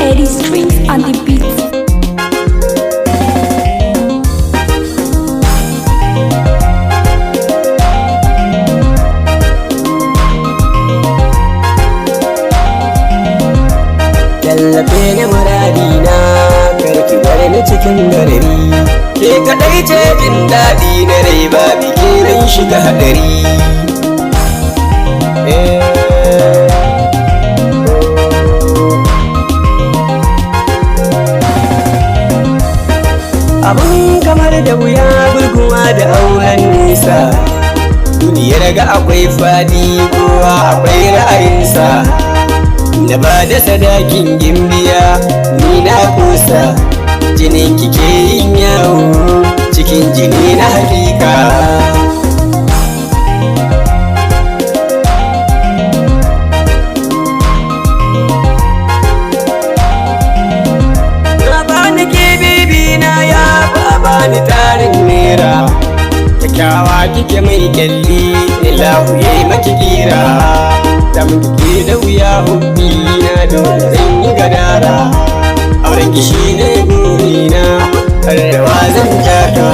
Eddie Strings on the beat. Tallafe ni muradina, karki bar ni cikin garari. Ke kadai ce jin daɗi na rai, ba biki nan shiga hadari. Abun kamar da wuya burguwa da auren nisa. Duniyar ga akwai fadi, kowa akwai ra'ayinsa. Na ba da sadakin gimbiya, ni na kusa. Jinin kike yin yawo cikin jini na hakika. Na bani ke bibi na ya bani tarin nera. Kyakkyawa kike mai kyalli, ilahu yayi maki kira. Tamke da wuya hubbi na dole zan yi gadara. Auren ki shine burina, karrawa zan taka.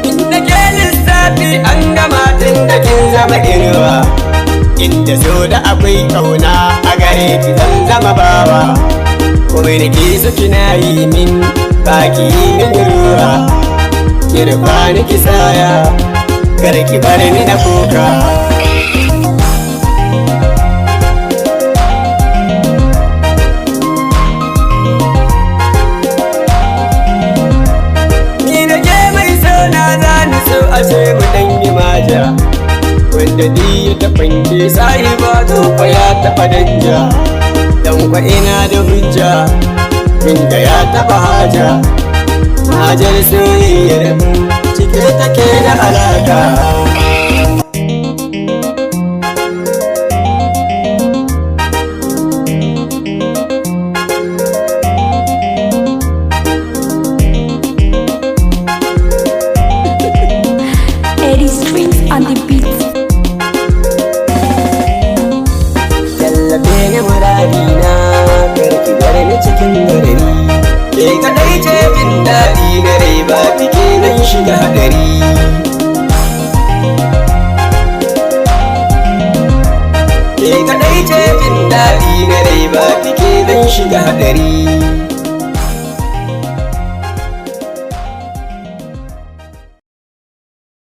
Inda ke lissafi an gama tun da kin zama inuwa. Inda so da akwai kauna a gare ki zan zama bawa. Kuma da ke so kina yi min, baki yi min ruwa. Ki rufa ni ki saya, kar ki bar ni na kuka. Ni da ke mai so na zani so a ce mu dan yi maja. Wanda ni ya tafanke sai ba to fa ya tafa danja. Dan kwa ina da hujja, inda ya taba haja. Hajar soyayyar mu cike take da alaka. Eddie Strings on the beat. Tallafe ni muradina, karki bar ni cikin garari. Ke kadai ce jin daɗi na rai, ba biki nan shiga hadari. Ke kadai ce jin daɗi na rai, ba biki nan shiga hadari.